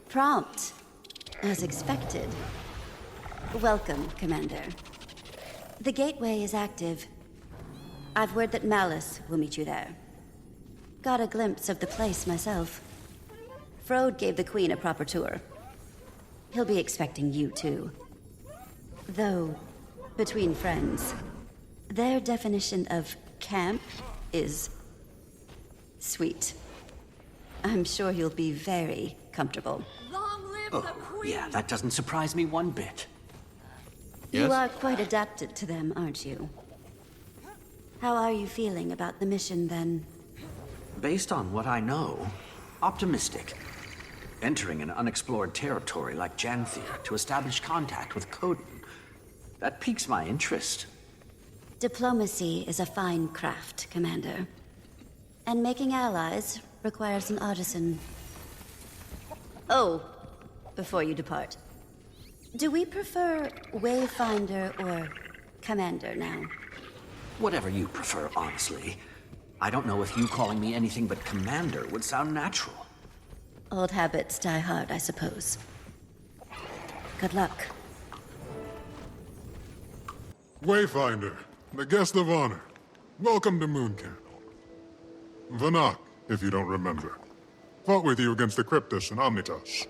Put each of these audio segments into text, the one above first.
Prompt, as expected. Welcome, Commander. The gateway is active. I've word that Malice will meet you there. Got a glimpse of the place myself. Frode gave the Queen a proper tour. He'll be expecting you too. Though, between friends, their definition of camp is sweet. I'm sure you'll be very comfortable. Long live the Queen! Yeah, that doesn't surprise me one bit. You are quite adapted to them, aren't you? How are you feeling about the mission, then? Based on what I know, optimistic. Entering an unexplored territory like Janthir to establish contact with Kodan, that piques my interest. Diplomacy is a fine craft, Commander. And making allies requires an artisan. Oh, before you depart, do we prefer Wayfinder or Commander now? Whatever you prefer, honestly. I don't know if you calling me anything but Commander would sound natural. Old habits die hard, I suppose. Good luck. Wayfinder, the guest of honor. Welcome to Mooncamp. Vanak, if you don't remember. Fought with you against the Cryptus and Omnitas.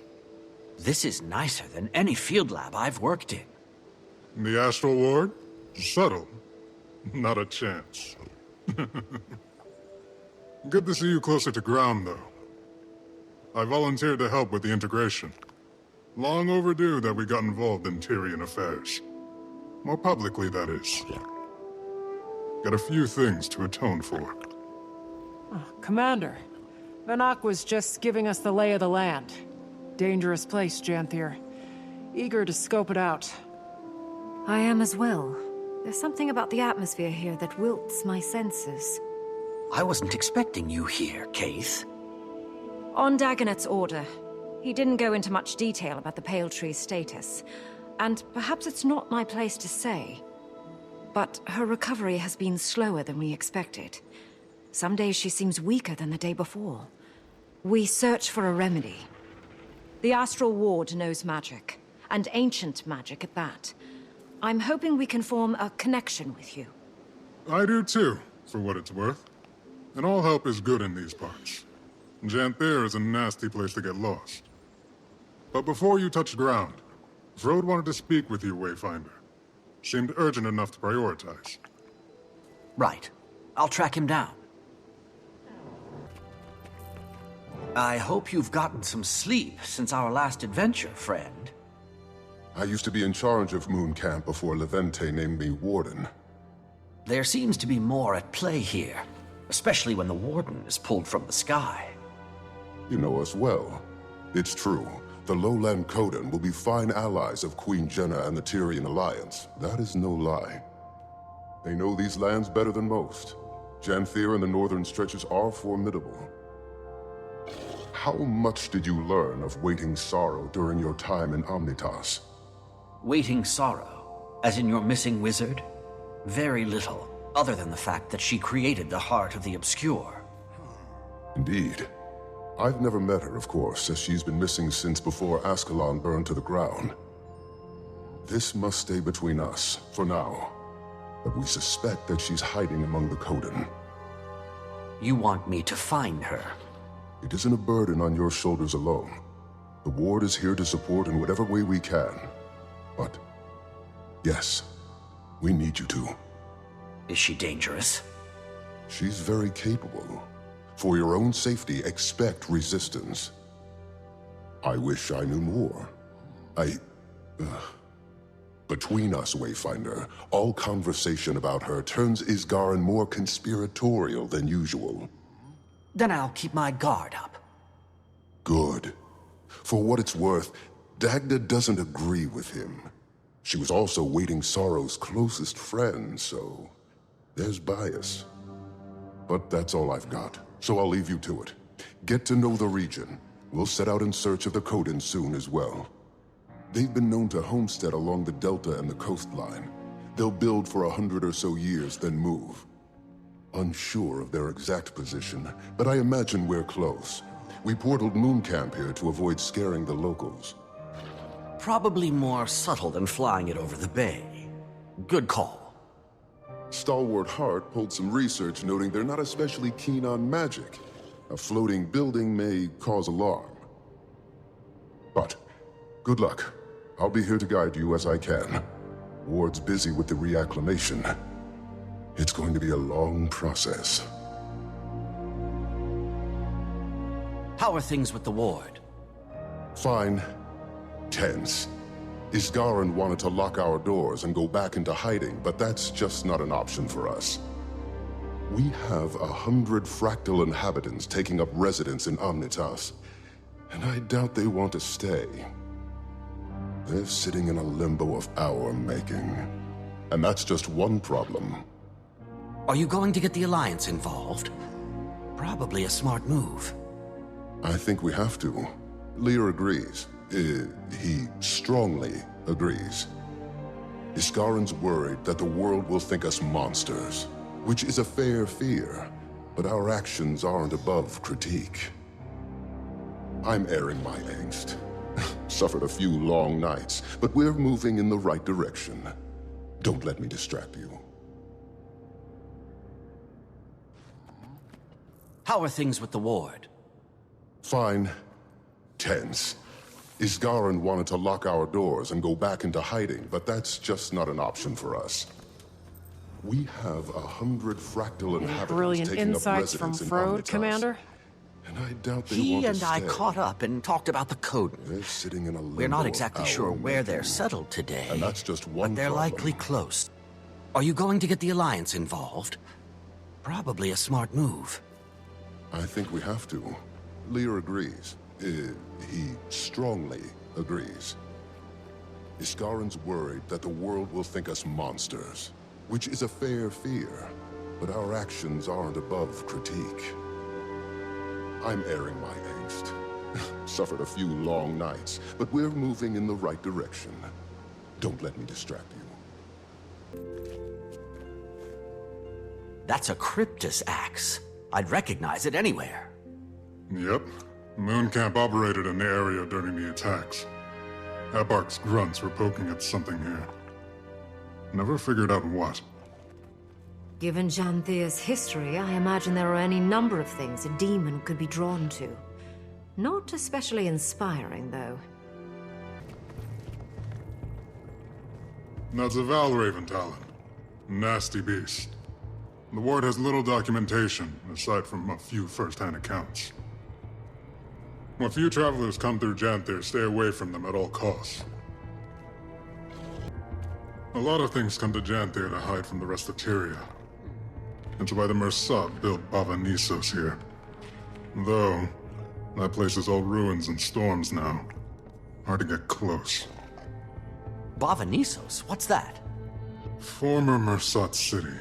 This is nicer than any field lab I've worked in. The Astral Ward? Subtle. Not a chance. Good to see you closer to ground, though. I volunteered to help with the integration. Long overdue that we got involved in Tyrian affairs. More publicly, that is. Got a few things to atone for. Commander, Vanak was just giving us the lay of the land. Dangerous place, Janthir. Eager to scope it out. I am as well. There's something about the atmosphere here that wilts my senses. I wasn't expecting you here, Kaith. On Dagonet's order, he didn't go into much detail about the Pale Tree's status. And perhaps it's not my place to say, but her recovery has been slower than we expected. Some days she seems weaker than the day before. We search for a remedy. The Astral Ward knows magic, and ancient magic at that. I'm hoping we can form a connection with you. I do too, for what it's worth. And all help is good in these parts. Janthir is a nasty place to get lost. But before you touch ground, Frode wanted to speak with you, Wayfinder. Seemed urgent enough to prioritize. Right. I'll track him down. I hope you've gotten some sleep since our last adventure, friend. I used to be in charge of Mooncamp before Levente named me Warden. There seems to be more at play here, especially when the Warden is pulled from the sky. You know us well. It's true. The lowland Kodan will be fine allies of Queen Jenna and the Tyrian Alliance. That is no lie. They know these lands better than most. Janthir and the northern stretches are formidable. How much did you learn of Waiting Sorrow during your time in Omnitas? Waiting Sorrow, as in your missing wizard? Very little, other than the fact that she created the Heart of the Obscure. Indeed. I've never met her, of course, as she's been missing since before Ascalon burned to the ground. This must stay between us, for now. But we suspect that she's hiding among the Kodan. You want me to find her? It isn't a burden on your shoulders alone. The Ward is here to support in whatever way we can. But, yes, we need you to. Is she dangerous? She's very capable. For your own safety, expect resistance. I wish I knew more. Between us, Wayfinder, all conversation about her turns Isgaran more conspiratorial than usual. Then I'll keep my guard up. Good. For what it's worth, Dagda doesn't agree with him. She was also Waiting Sorrow's closest friend, so there's bias. But that's all I've got, so I'll leave you to it. Get to know the region. We'll set out in search of the Kodan soon as well. They've been known to homestead along the delta and the coastline. They'll build for 100 or so years, then move. Unsure of their exact position, but I imagine we're close. We portaled Moon Camp here to avoid scaring the locals. Probably more subtle than flying it over the bay. Good call. Stalwart Hart pulled some research noting they're not especially keen on magic. A floating building may cause alarm. But, good luck. I'll be here to guide you as I can. Ward's busy with the reacclimation. It's going to be a long process. How are things with the ward? Fine. Tense. Isgaran wanted to lock our doors and go back into hiding, but that's just not an option for us. We have 100 fractal inhabitants taking up residence in Omnitas, and I doubt they want to stay. They're sitting in a limbo of our making. And that's just one problem. Are you going to get the Alliance involved? Probably a smart move. I think we have to. Lear agrees. He strongly agrees. Iskaran's worried that the world will think us monsters, which is a fair fear, but our actions aren't above critique. I'm airing my angst. Suffered a few long nights, but we're moving in the right direction. Don't let me distract you. How are things with the ward? Fine. Tense. Isgaran wanted to lock our doors and go back into hiding, but that's just not an option for us. We have 100 fractal inhabitants Brilliant taking up insights from residence in Frode, Omnitas. Commander. And I doubt they He want to and I stay. caught up and talked about the Kodan. They're sitting in a limbo We're not of exactly our sure where they're making. settled today. And that's just one but they're problem. likely close. Are you going to get the Alliance involved? Probably a smart move. I think we have to. Lear agrees. He strongly agrees. Iskaran's worried that the world will think us monsters, which is a fair fear, but our actions aren't above critique. I'm airing my angst. Suffered a few long nights, but we're moving in the right direction. Don't let me distract you. That's a Cryptus axe. I'd recognize it anywhere. Yep. Moon Camp operated in the area during the attacks. Abark's grunts were poking at something here. Never figured out what. Given Janthir's history, I imagine there are any number of things a demon could be drawn to. Not especially inspiring, though. That's a Valraven talent. Nasty beast. The ward has little documentation, aside from a few first-hand accounts. When few travelers come through Janthir, stay away from them at all costs. A lot of things come to Janthir to hide from the rest of Tyria. It's why the mursaat built Bavanisos here. Though, that place is all ruins and storms now. Hard to get close. Bavanisos? What's that? Former Mursaat city.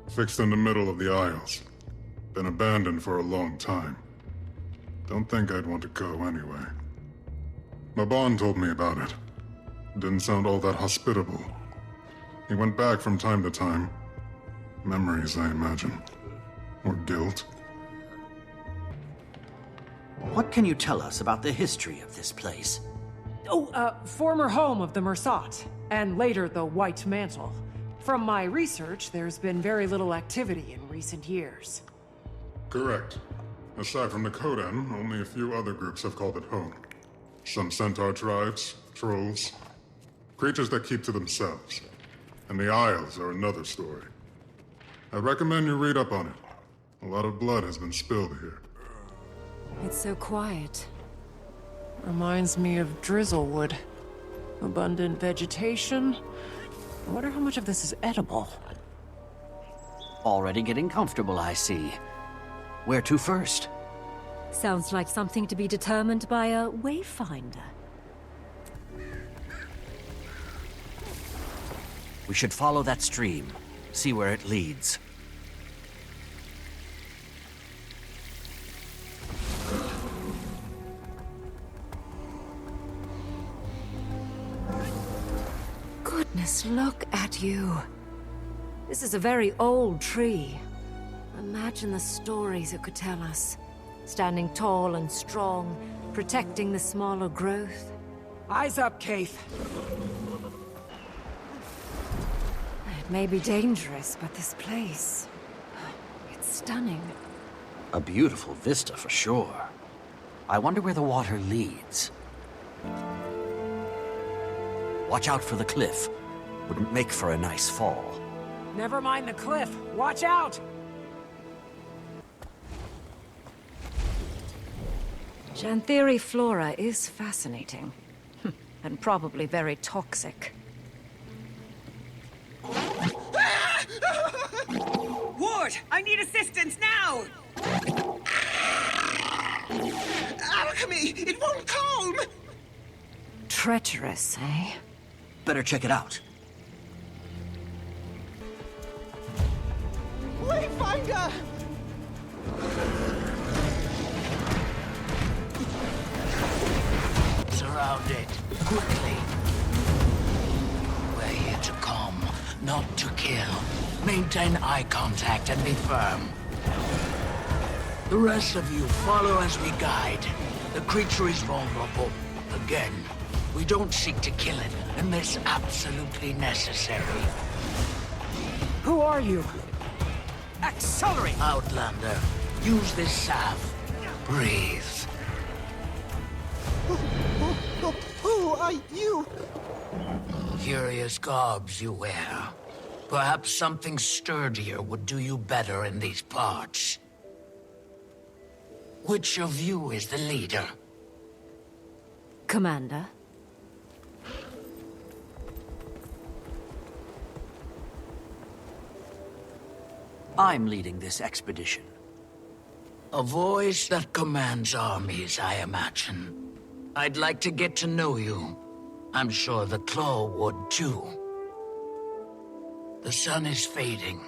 Fixed in the middle of the Isles. Been abandoned for a long time. Don't think I'd want to go anyway. Maban told me about it. Didn't sound all that hospitable. He went back from time to time. Memories, I imagine. Or guilt. What can you tell us about the history of this place? Former home of the mursaat, and later the White Mantle. From my research, there's been very little activity in recent years. Correct. Aside from the Kodan, only a few other groups have called it home. Some centaur tribes, trolls, creatures that keep to themselves. And the Isles are another story. I'd recommend you read up on it. A lot of blood has been spilled here. It's so quiet. Reminds me of Drizzlewood. Abundant vegetation. I wonder how much of this is edible. Already getting comfortable, I see. Where to first? Sounds like something to be determined by a wayfinder. We should follow that stream, see where it leads. Goodness, look at you. This is a very old tree. Imagine the stories it could tell us. standing tall and strong, protecting the smaller growth. Eyes up, Kaith. It may be dangerous, but this place... it's stunning. A beautiful vista for sure. I wonder where the water leads. Watch out for the cliff. Wouldn't make for a nice fall. Never mind the cliff. Watch out! Janthiri flora is fascinating. And probably very toxic. Ward, I need assistance now! Alchemy! It won't calm! Treacherous, eh? Better check it out. Wayfinder! Surround it, quickly. We're here to calm, not to kill. Maintain eye contact and be firm. The rest of you follow as we guide. The creature is vulnerable. Again, we don't seek to kill it unless absolutely necessary. Who are you? Accelerate! Outlander, use this salve. Breathe. Who are you? Curious garbs you wear. Perhaps something sturdier would do you better in these parts. Which of you is the leader? Commander? I'm leading this expedition. A voice that commands armies, I imagine. I'd like to get to know you. I'm sure the Claw would too. The sun is fading.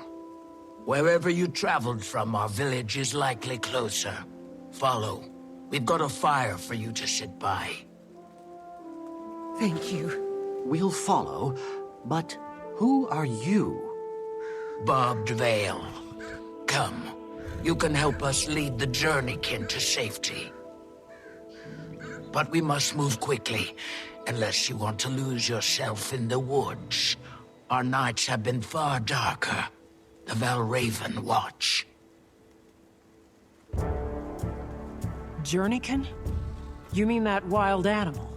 Wherever you traveled from, our village is likely closer. Follow. We've got a fire for you to sit by. Thank you. We'll follow, but who are you? Barbed Vale. Come. You can help us lead the journeykin to safety. But we must move quickly, unless you want to lose yourself in the woods. Our nights have been far darker. The Valraven watch. Journeykin? You mean that wild animal?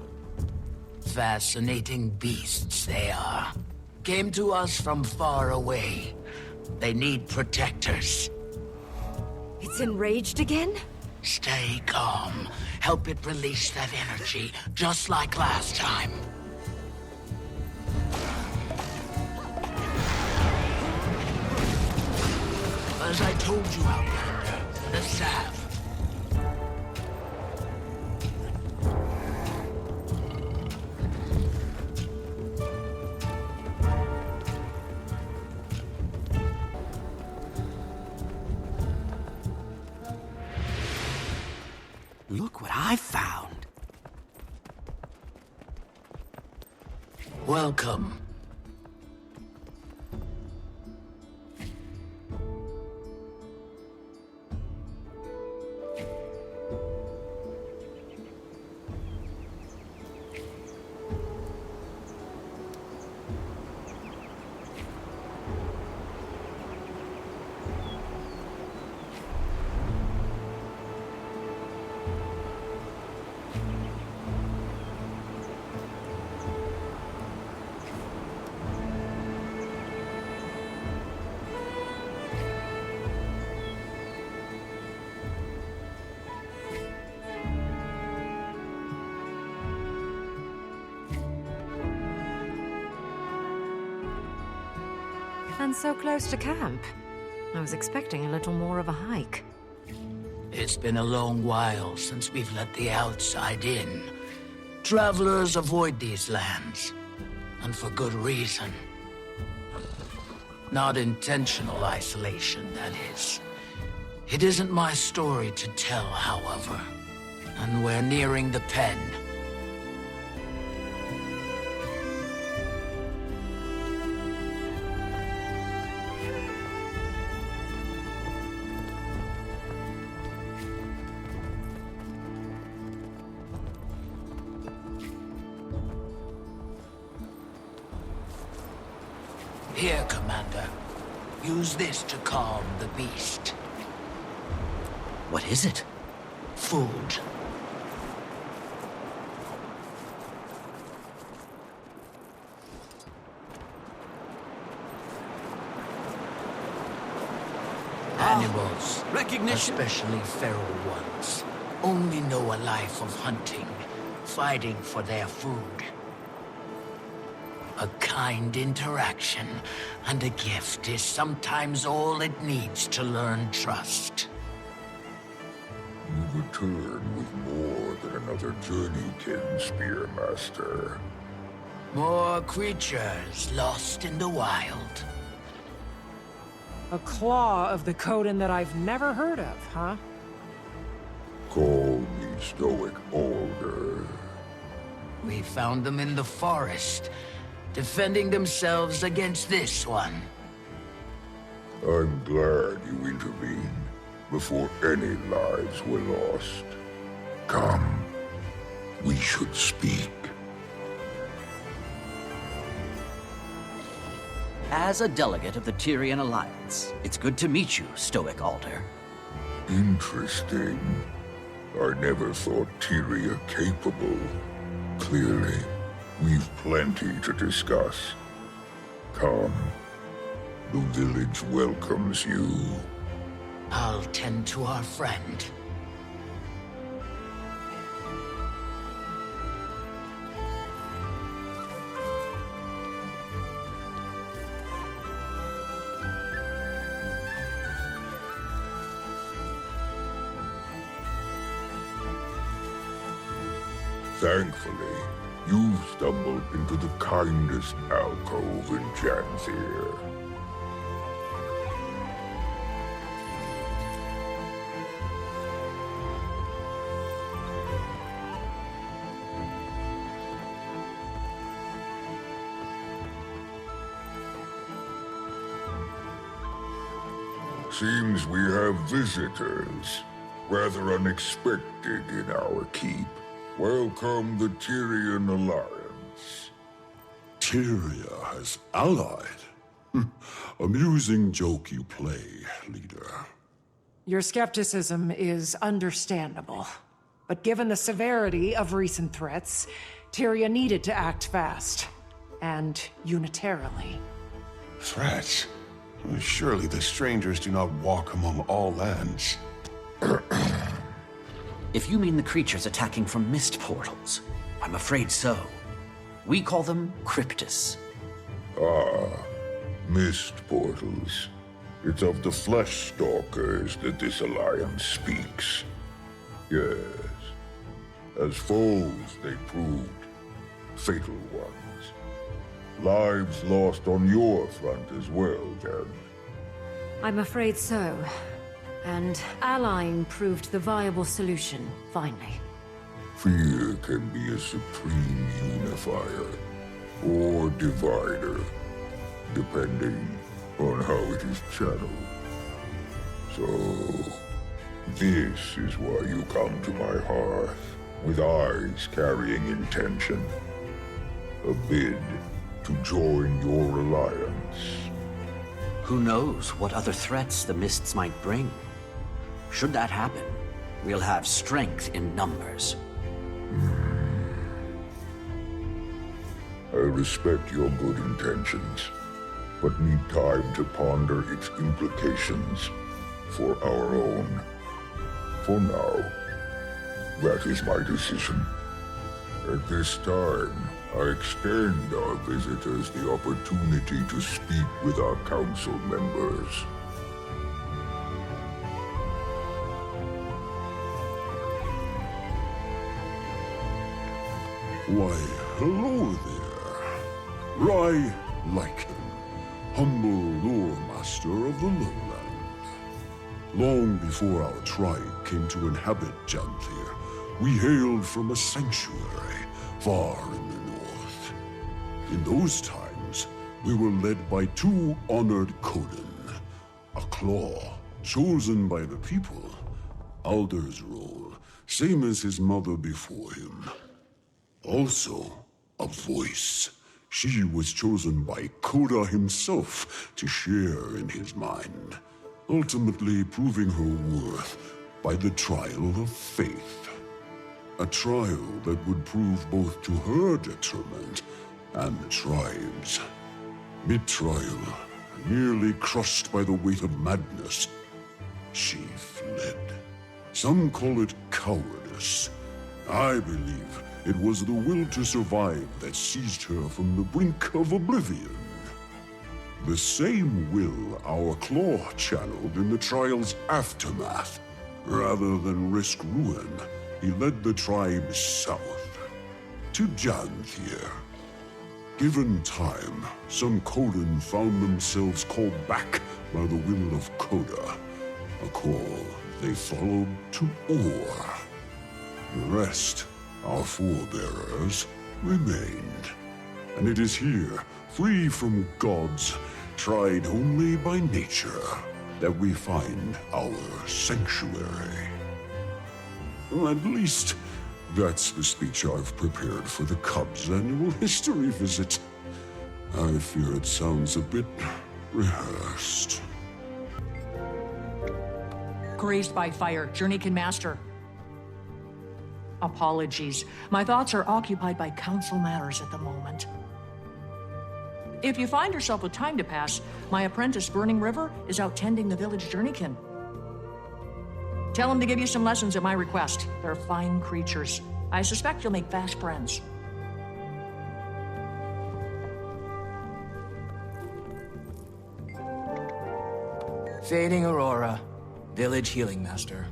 Fascinating beasts they are. Came to us from far away. They need protectors. It's enraged again? Stay calm. Help it release that energy, just like last time. As I told you, Outlander, the salve. Look what I found. Welcome. And so close to camp. I was expecting a little more of a hike. It's been a long while since we've let the outside in. Travelers avoid these lands, and for good reason. Not intentional isolation, that is. It isn't my story to tell, however. And we're nearing the pen. Here, Commander. Use this to calm the beast. What is it? Food. Animals, recognition. especially feral ones, only know a life of hunting, fighting for their food. A kind interaction and a gift is sometimes all it needs to learn trust. You return with more than another journeykin, Spearmaster. More creatures lost in the wild. A claw of the Kodan that I've never heard of, huh? Call me Stoic Alder. We found them in the forest, defending themselves against this one. I'm glad you intervened before any lives were lost. Come, we should speak. As a delegate of the Tyrian Alliance, it's good to meet you, Stoic Alder. Interesting. I never thought Tyria capable. Clearly, we've plenty to discuss. Come. The village welcomes you. I'll tend to our friend. Thankfully, you've stumbled into the kindest alcove in Janthir. Seems we have visitors, rather unexpected in our keep. Welcome the Tyrian Alliance. Tyria has allied? Amusing joke you play, leader. Your skepticism is understandable. But given the severity of recent threats, Tyria needed to act fast. And unitarily. Threats? Surely the strangers do not walk among all lands. If you mean the creatures attacking from mist portals, I'm afraid so. We call them cryptis. Ah, mist portals. It's of the flesh stalkers that this alliance speaks. Yes. As foes, they proved fatal ones. Lives lost on your front as well, Jen. I'm afraid so. And allying proved the viable solution, finally. Fear can be a supreme unifier, or divider, depending on how it is channeled. So, this is why you come to my hearth, with eyes carrying intention. A bid to join your alliance. Who knows what other threats the mists might bring? Should that happen, we'll have strength in numbers. I respect your good intentions, but need time to ponder its implications for our own. For now, that is my decision. At this time, I extend our visitors the opportunity to speak with our council members. Why, hello there. Rai Lycan, humble lore master of the lowland. Long before our tribe came to inhabit Janthir, we hailed from a sanctuary far in the north. In those times, we were led by two honored Kodan, a claw chosen by the people, Alder's role, same as his mother before him. Also, a voice, She was chosen by Koda himself to share in his mind, ultimately proving her worth by the trial of faith. A trial that would prove both to her detriment and the tribe's. Mid-trial, nearly crushed by the weight of madness, she fled. Some call it cowardice. I believe it was the will to survive that seized her from the brink of oblivion. The same will our Claw channeled in the trial's aftermath. Rather than risk ruin, he led the tribe south, to Janthir. Given time, some Kodan found themselves called back by the will of Koda, a call they followed to Or. The rest, our forebearers, remained. And it is here, free from gods, tried only by nature, that we find our sanctuary. Well, at least, that's the speech I've prepared for the Cubs' annual history visit. I fear it sounds a bit rehearsed. Grazed by fire, Journeykin Master. Apologies. My thoughts are occupied by council matters at the moment. If you find yourself with time to pass, my apprentice Burning River is out tending the village Journeykin. Tell him to give you some lessons at my request. They're fine creatures. I suspect you'll make fast friends. Fading Aurora, village healing master.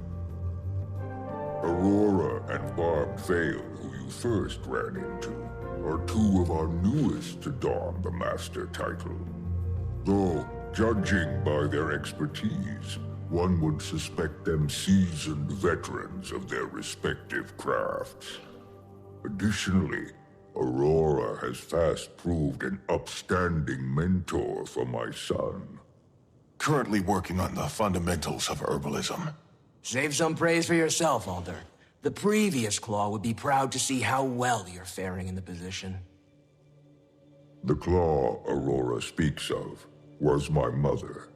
Aurora and Barbed Vale, who you first ran into, are two of our newest to don the master title. Though, judging by their expertise, one would suspect them seasoned veterans of their respective crafts. Additionally, Aurora has fast proved an upstanding mentor for my son. Currently working on the fundamentals of herbalism. Save some praise for yourself, Alder. The previous Claw would be proud to see how well you're faring in the position. The Claw Aurora speaks of was my mother.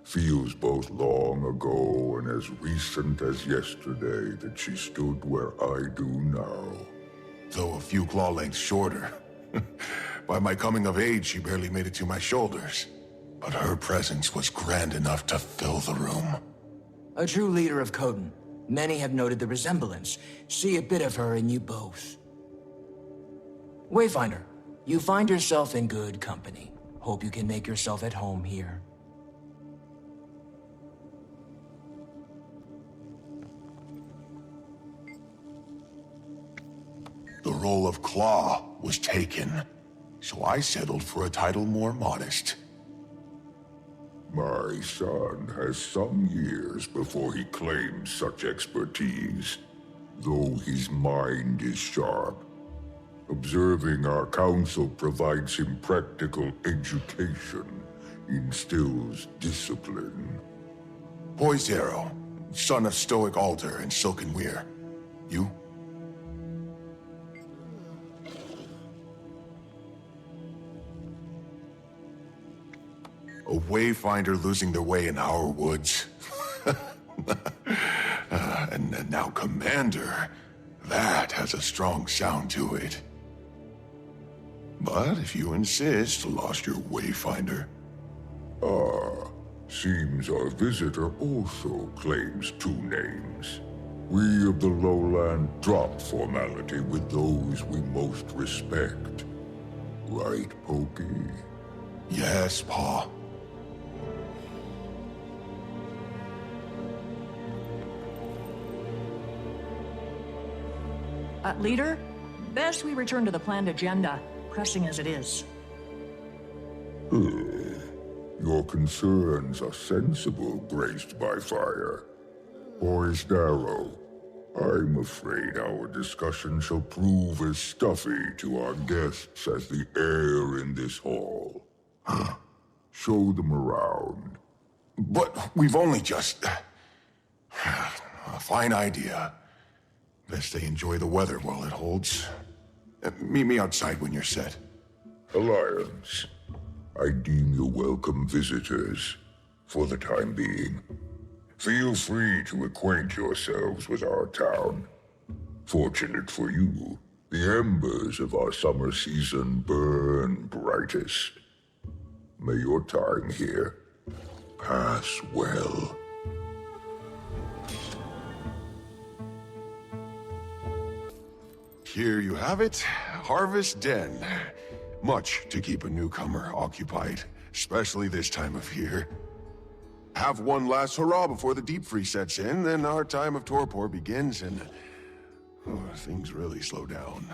Feels both long ago and as recent as yesterday that she stood where I do now. Though a few claw lengths shorter. By my coming of age, she barely made it to my shoulders. But her presence was grand enough to fill the room. A true leader of Kodan. Many have noted the resemblance. See a bit of her in you both. Wayfinder, you find yourself in good company. Hope you can make yourself at home here. The role of Claw was taken, so I settled for a title more modest. My son has some years before he claims such expertise, though his mind is sharp. Observing our council provides him practical education, instills discipline. Poised Arrow, son of Stoic Alder and Silken Weir. You? A wayfinder losing their way in our woods. And now Commander. That has a strong sound to it. But if you insist, lost your wayfinder. Ah, seems our visitor also claims two names. We of the lowland drop formality with those we most respect. Right, Pokey? Yes, Pa. Leader, best we return to the planned agenda, pressing as it is. Your concerns are sensible, graced by fire. Poised Arrow, I'm afraid our discussion shall prove as stuffy to our guests as the air in this hall. Show them around. But we've only just... A fine idea. Best they enjoy the weather while it holds. Meet me outside when you're set. Alliance, I deem you welcome visitors for the time being. Feel free to acquaint yourselves with our town. Fortunate for you, the embers of our summer season burn brightest. May your time here pass well. Here you have it, Harvest Den. Much to keep a newcomer occupied, especially this time of year. Have one last hurrah before the deep freeze sets in, then our time of torpor begins and things really slow down.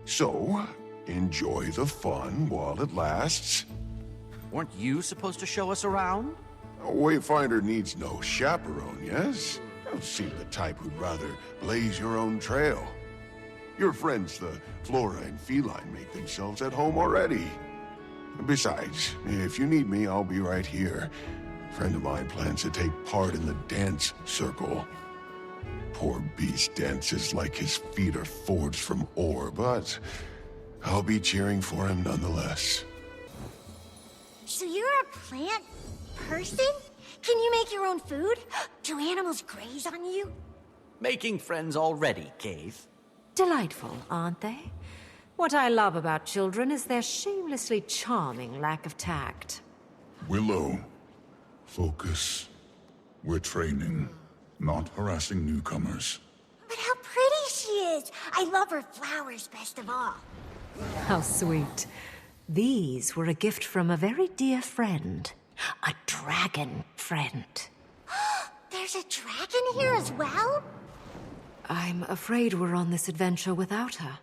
So, enjoy the fun while it lasts. Weren't you supposed to show us around? A wayfinder needs no chaperone, yes? You seem the type who'd rather blaze your own trail. Your friends, the flora and feline, make themselves at home already. Besides, if you need me, I'll be right here. A friend of mine plans to take part in the dance circle. Poor beast dances like his feet are forged from ore, but I'll be cheering for him nonetheless. So you're a plant person? Can you make your own food? Do animals graze on you? Making friends already, Cave. Delightful, aren't they? What I love about children is their shamelessly charming lack of tact. Willow, focus. We're training, not harassing newcomers. But how pretty she is! I love her flowers best of all. How sweet. These were a gift from a very dear friend. A dragon friend. There's a dragon here as well? I'm afraid we're on this adventure without her.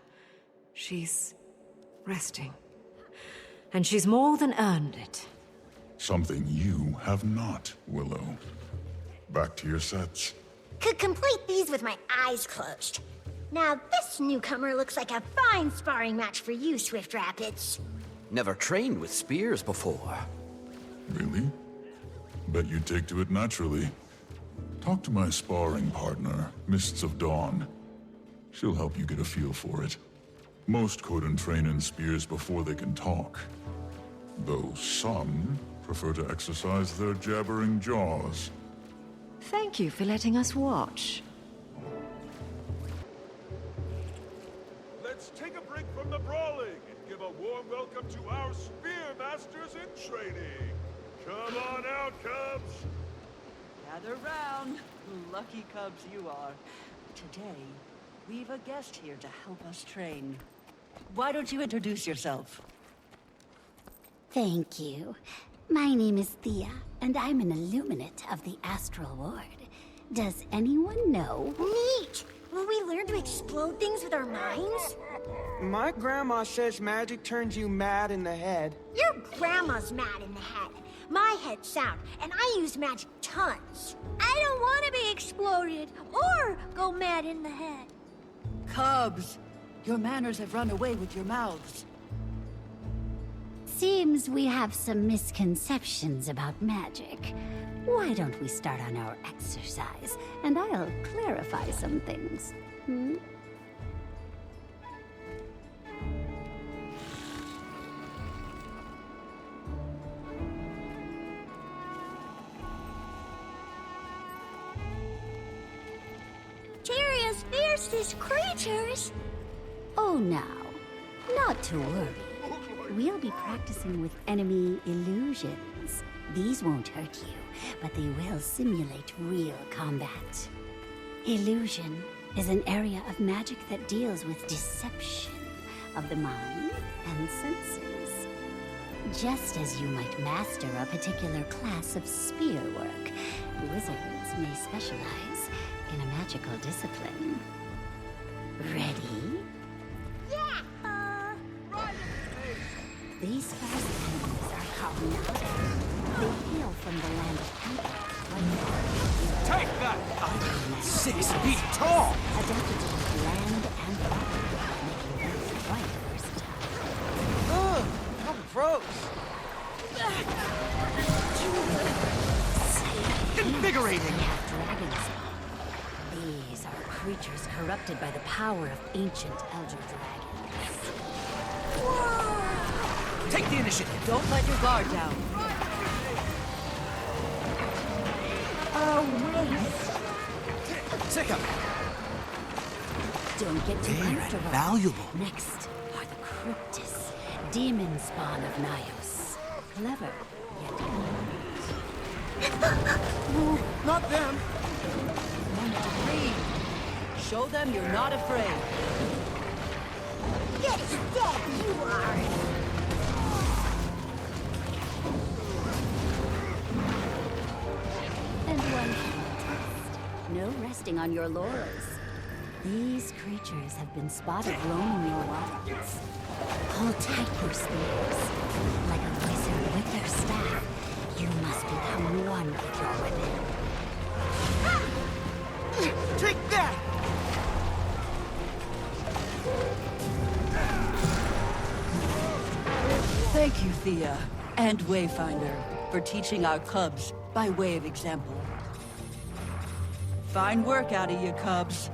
She's resting. And she's more than earned it. Something you have not, Willow. Back to your sets. Could complete these with my eyes closed. Now this newcomer looks like a fine sparring match for you, Swift Rapids. Never trained with spears before. Really? Bet you'd take to it naturally. Talk to my sparring partner, Mists of Dawn. She'll help you get a feel for it. Most Kodan train in spears before they can talk. Though some prefer to exercise their jabbering jaws. Thank you for letting us watch. Let's take a break from the brawling and give a warm welcome to our spear masters in training. Come on out, Cubs! Gather round, lucky cubs you are. Today, we've a guest here to help us train. Why don't you introduce yourself? Thank you. My name is Thea, and I'm an illuminate of the Astral Ward. Does anyone know? Neat! Will we learn to explode things with our minds? My grandma says magic turns you mad in the head. Your grandma's mad in the head. My head's sound, and I use magic tons. I don't want to be exploded or go mad in the head. Cubs, your manners have run away with your mouths. Seems we have some misconceptions about magic. Why don't we start on our exercise, and I'll clarify some things. Tyria's fiercest creatures! Oh, now, not to worry. We'll be practicing with enemy illusions. These won't hurt you, but they will simulate real combat. Illusion is an area of magic that deals with deception of the mind and senses. Just as you might master a particular class of spear work, wizards may specialize in a magical discipline. Ready? Yeah! These fast enemies are called Malice. They hail from the land of Kodan. Take that! I'm 6 feet tall! Adapted to both land and water, making them quite versatile. Ugh! How gross! Invigorating! They have dragon spawn. These are creatures corrupted by the power of ancient elder dragons. Whoa! Take the initiative. Don't let your guard down. Sycophants. Don't get too They're comfortable. valuable. Next are the Cryptis, demon spawn of Nyos. Clever, yet No, not them! Breathe. Show them you're not afraid. Get dead, you are! And one final test. No resting on your laurels. These creatures have been spotted roaming your waters. Hold tight your spears. Like a wizard with their staff, you must become one with your weapon. Take that! Thank you, Thea, and Wayfinder, for teaching our cubs by way of example. Fine work out of you, cubs.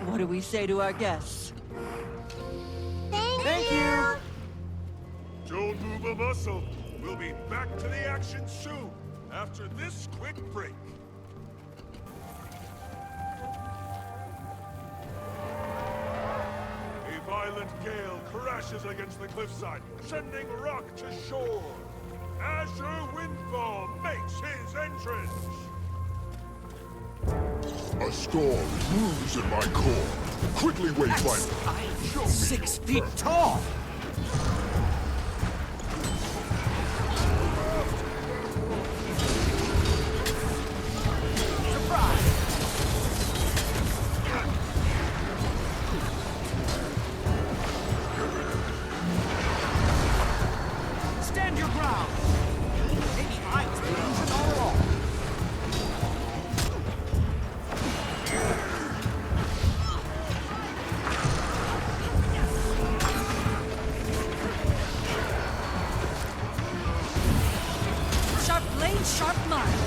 What do we say to our guests? Thank you! Don't move a muscle. We'll be back to the action soon, after this quick break. A violent gale crashes against the cliffside, sending rock to shore. Azure Windfall makes his entrance. A storm brews in my core. Quickly, Wayfinder. I'm 6 feet tall. Stand your ground. Maybe I was the illusion all along. Sharp blade, sharp mind.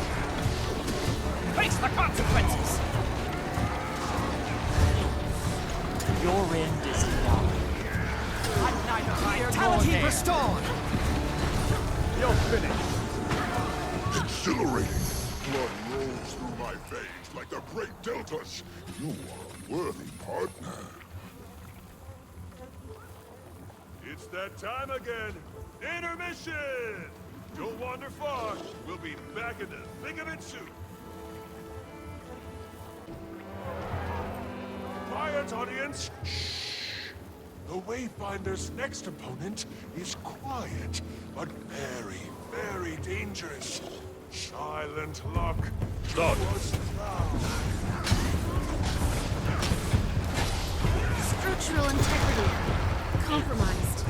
Face the consequences. Your end is nigh. I'm neither here nor there. Restored. You're finished. Exhilarating. Blood rolls through my veins like the great deltas. You are a worthy partner. It's that time again. Intermission! Don't wander far. We'll be back in the thick of it soon. Quiet, audience. Shh. The Wayfinder's next opponent is quiet, but very, very dangerous. Silent luck. Stop. Structural integrity compromised.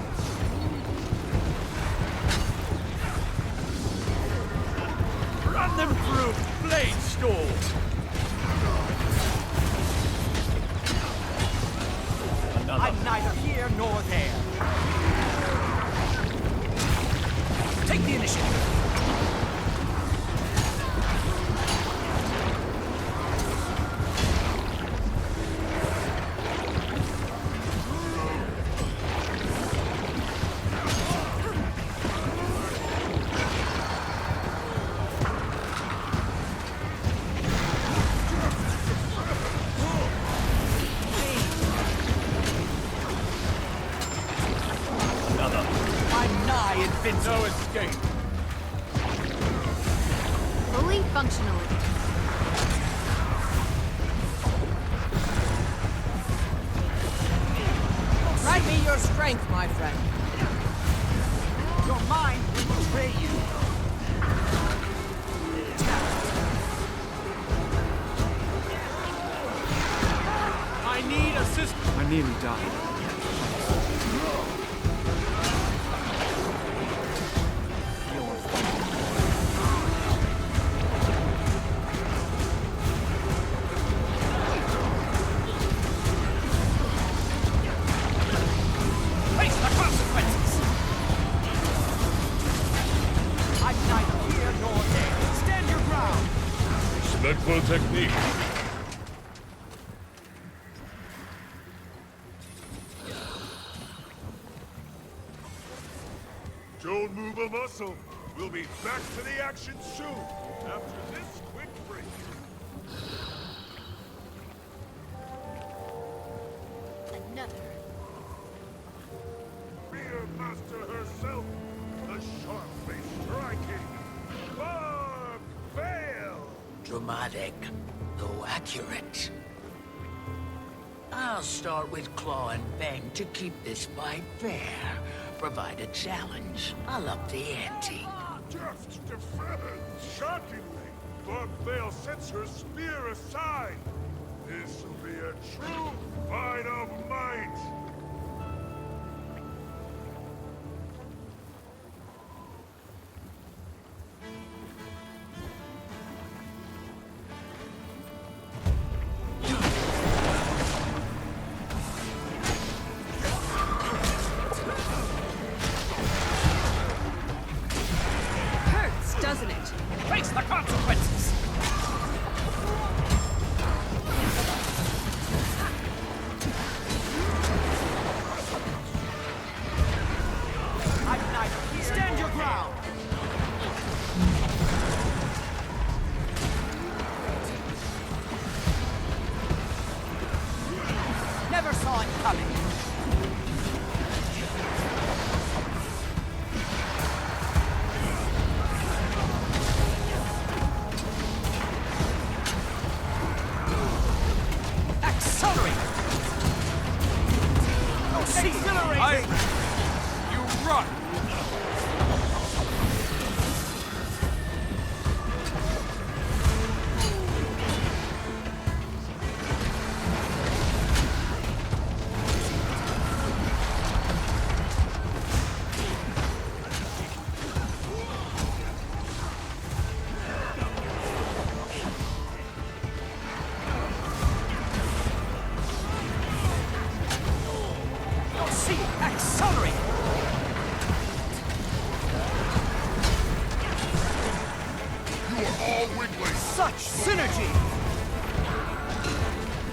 Run them through blade storm. I'm neither here nor there. Take the initiative. No escape. Fully functional. Try me your strength, my friend. Your mind will betray you. I need assistance. I nearly died. Technique. Don't move a muscle. We'll be back to the action soon, after this quick break. Another. Spear Master herself, the sharp-faced striking Barbed Vale! Dramatic, though accurate. I'll start with claw and bang to keep this fight fair. Provide a challenge, I'll up the ante. Just defend! Shockingly, Barbed Vale sets her spear aside. This'll be a true fight of might! Doesn't it? Face the consequences! Stand your ground! Never saw it coming. Such synergy!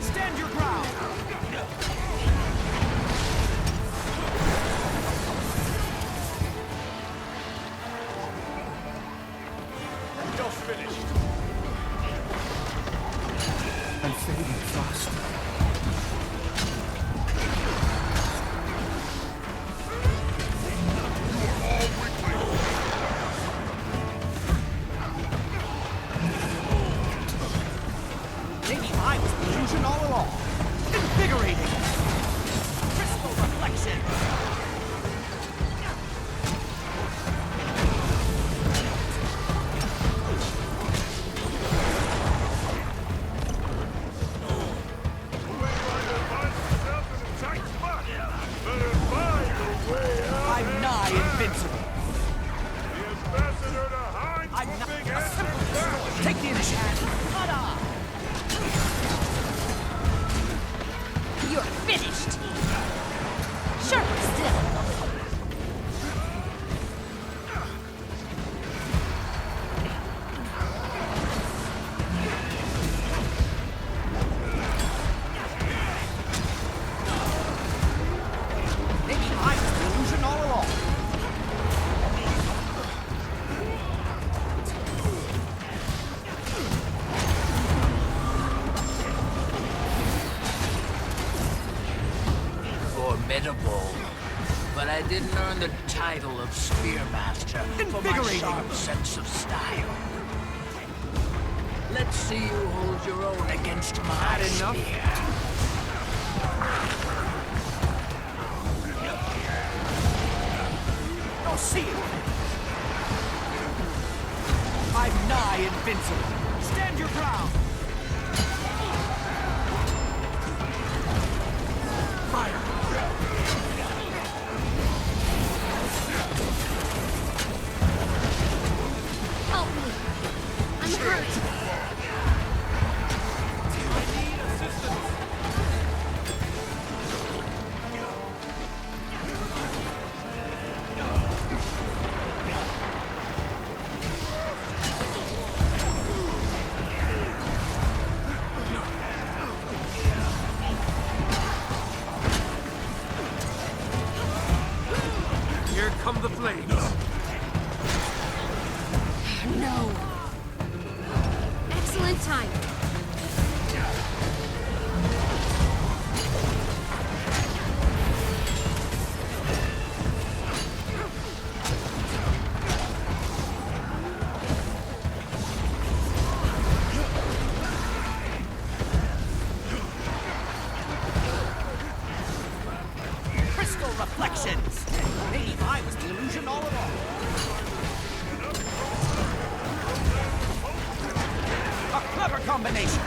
Stand your ground! You're finished. I'm fading fast. Maybe I was the illusion all along. Invigorating! Crystal reflection! I'm nigh invincible. I'm not a simple destroyer. Take the initiative. Ta-da! You're finished! Sharper still! Maybe I was the illusion all along. Formidable. But I didn't earn the title of Spearmaster for my sharp sense of style. Let's see you hold your own against my spear. I'll see you! I'm nigh invincible. Stand your ground! Fire! Help me! I'm hurt! come the flames! No! Excellent time! Crystal reflections! Maybe I was the illusion all along. A clever combination!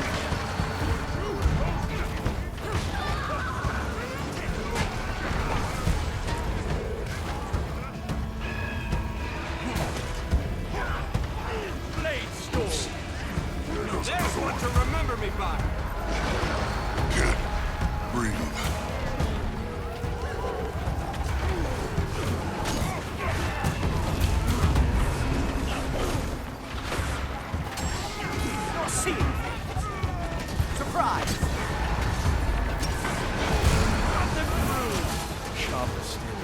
Blade storm! There's one to remember me by! Breathe. You're seeing things! Surprise! Run them through! Sharper still.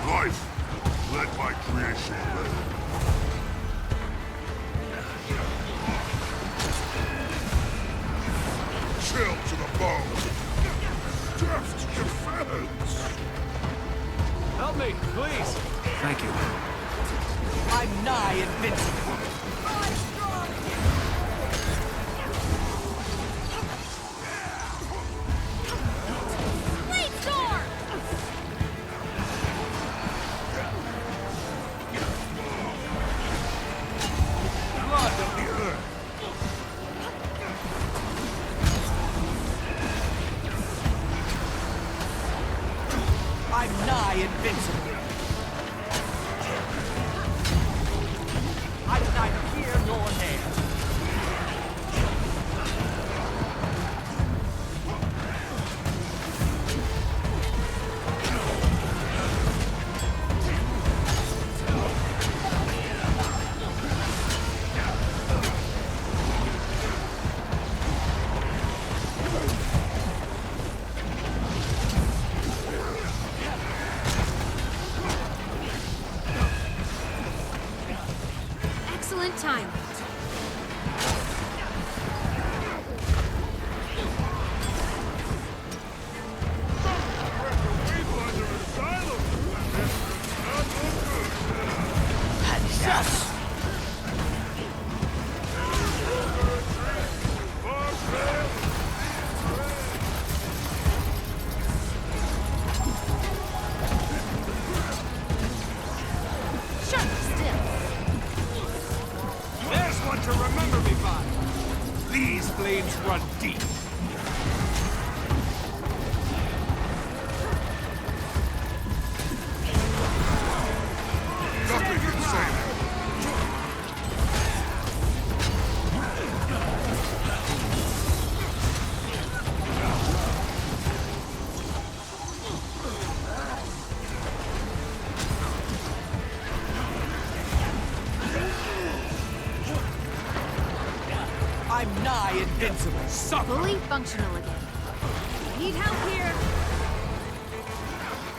Life, let my creation live. Chill to the bone. Just defense. Help me, please! Thank you. I'm nigh invincible. Blade storm! Blood of the earth. I'm nigh invincible. I'm neither here nor there. Excellent time! Yes! Shut still! There's one to remember me by. These flames run deep. Nothing can save it. I'm nigh invincible. Sucker! Fully functional again. Need help here?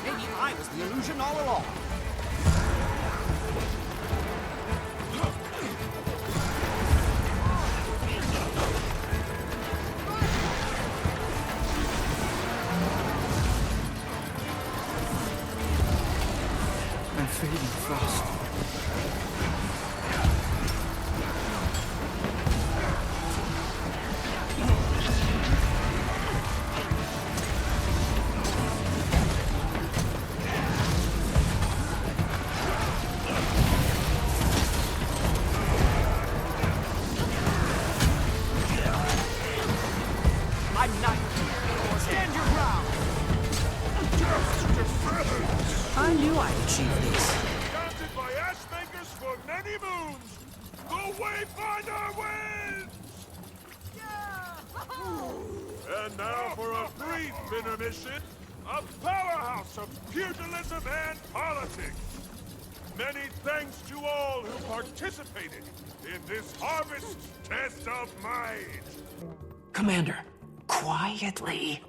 Maybe I was the illusion all along. I'm fading fast. I'm not here. Stand your ground. Just defense. I knew I'd achieve this. Counted by ashmakers for many moons. The Wayfinder wins! And now for a brief intermission, a powerhouse of pugilism and politics. Many thanks to all who participated in this harvest test of might. Commander, quietly.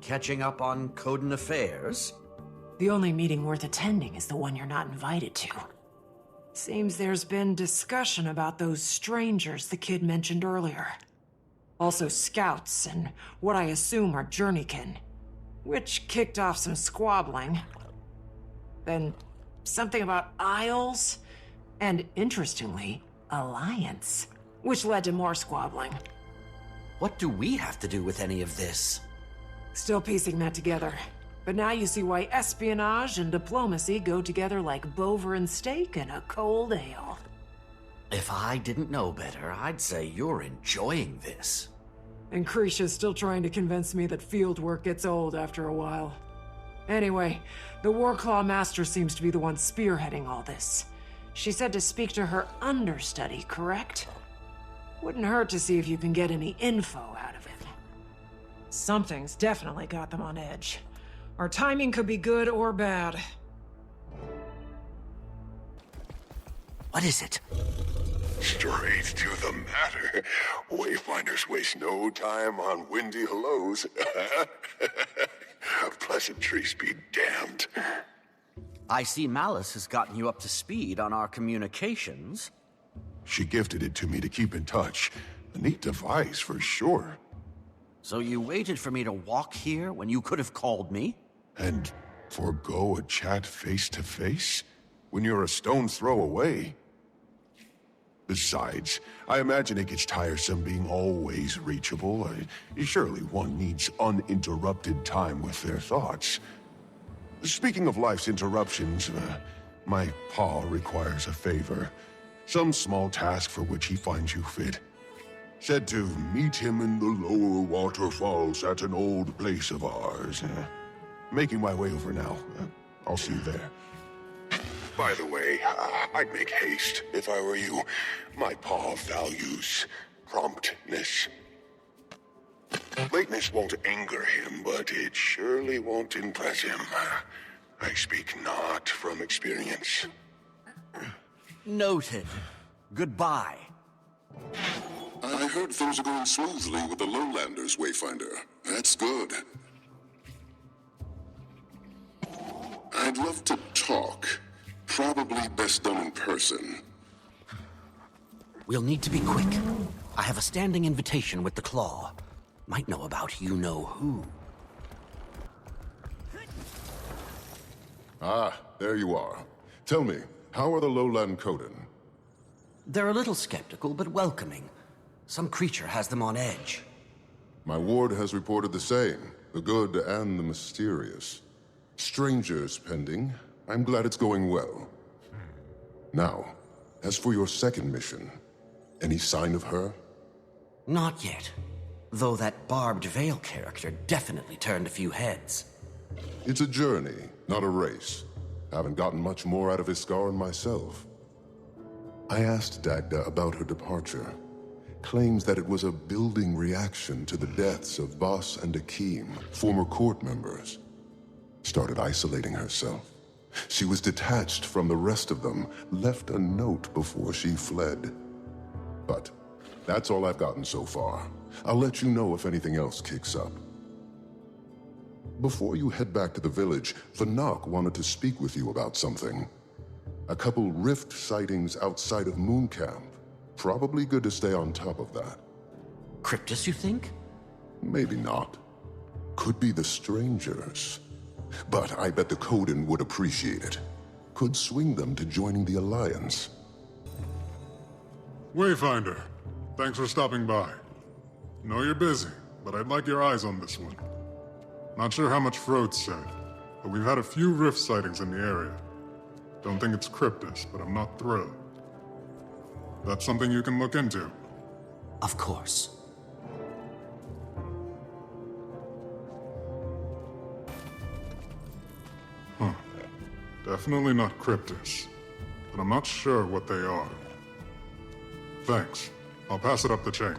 Catching up on Kodan affairs? The only meeting worth attending is the one you're not invited to. Seems there's been discussion about those strangers the kid mentioned earlier. Also scouts and what I assume are journeykin, which kicked off some squabbling. Then something about Isles, and interestingly, Alliance, which led to more squabbling. What do we have to do with any of this? Still piecing that together. But now you see why espionage and diplomacy go together like Bover and steak and a cold ale. If I didn't know better, I'd say you're enjoying this. And Krisha's still trying to convince me that field work gets old after a while. Anyway, the Warclaw Master seems to be the one spearheading all this. She said to speak to her understudy, correct? Wouldn't hurt to see if you can get any info out of it. Something's definitely got them on edge. Our timing could be good or bad. What is it? Straight to the matter. Wayfinders waste no time on windy hellos. Pleasantries be damned. I see Malice has gotten you up to speed on our communications. She gifted it to me to keep in touch. A neat device, for sure. So you waited for me to walk here when you could have called me? And forego a chat face-to-face? When you're a stone's throw away? Besides, I imagine it gets tiresome being always reachable. Surely one needs uninterrupted time with their thoughts. Speaking of life's interruptions, my paw requires a favor. Some small task for which he finds you fit. Said to meet him in the lower waterfalls at an old place of ours. Making my way over now. I'll see you there. By the way, I'd make haste if I were you. My paw values promptness. Lateness won't anger him, but it surely won't impress him. I speak not from experience. Noted. Goodbye. I heard things are going smoothly with the lowlanders, Wayfinder. That's good. I'd love to talk. Probably best done in person. We'll need to be quick. I have a standing invitation with the Claw. Might know about you-know-who. Ah, there you are. Tell me, how are the lowland Kodan? They're a little skeptical, but welcoming. Some creature has them on edge. My ward has reported the same, the good and the mysterious. Strangers pending. I'm glad it's going well. Now, as for your second mission, any sign of her? Not yet. Though that Barbed Vale character definitely turned a few heads. It's a journey, not a race. Haven't gotten much more out of Iskaran myself. I asked Dagda about her departure. Claims that it was a building reaction to the deaths of Boss and Akeem, former court members. Started isolating herself. She was detached from the rest of them, left a note before she fled. But that's all I've gotten so far. I'll let you know if anything else kicks up. Before you head back to the village, Vanak wanted to speak with you about something. A couple rift sightings outside of Moon Camp. Probably good to stay on top of that. Cryptus, you think? Maybe not. Could be the strangers. But I bet the Kodan would appreciate it. Could swing them to joining the Alliance. Wayfinder, thanks for stopping by. Know you're busy, but I'd like your eyes on this one. Not sure how much Frode said, but we've had a few rift sightings in the area. Don't think it's Cryptus, but I'm not thrilled. That's something you can look into. Of course. Huh. Definitely not Cryptus, but I'm not sure what they are. Thanks. I'll pass it up the chain.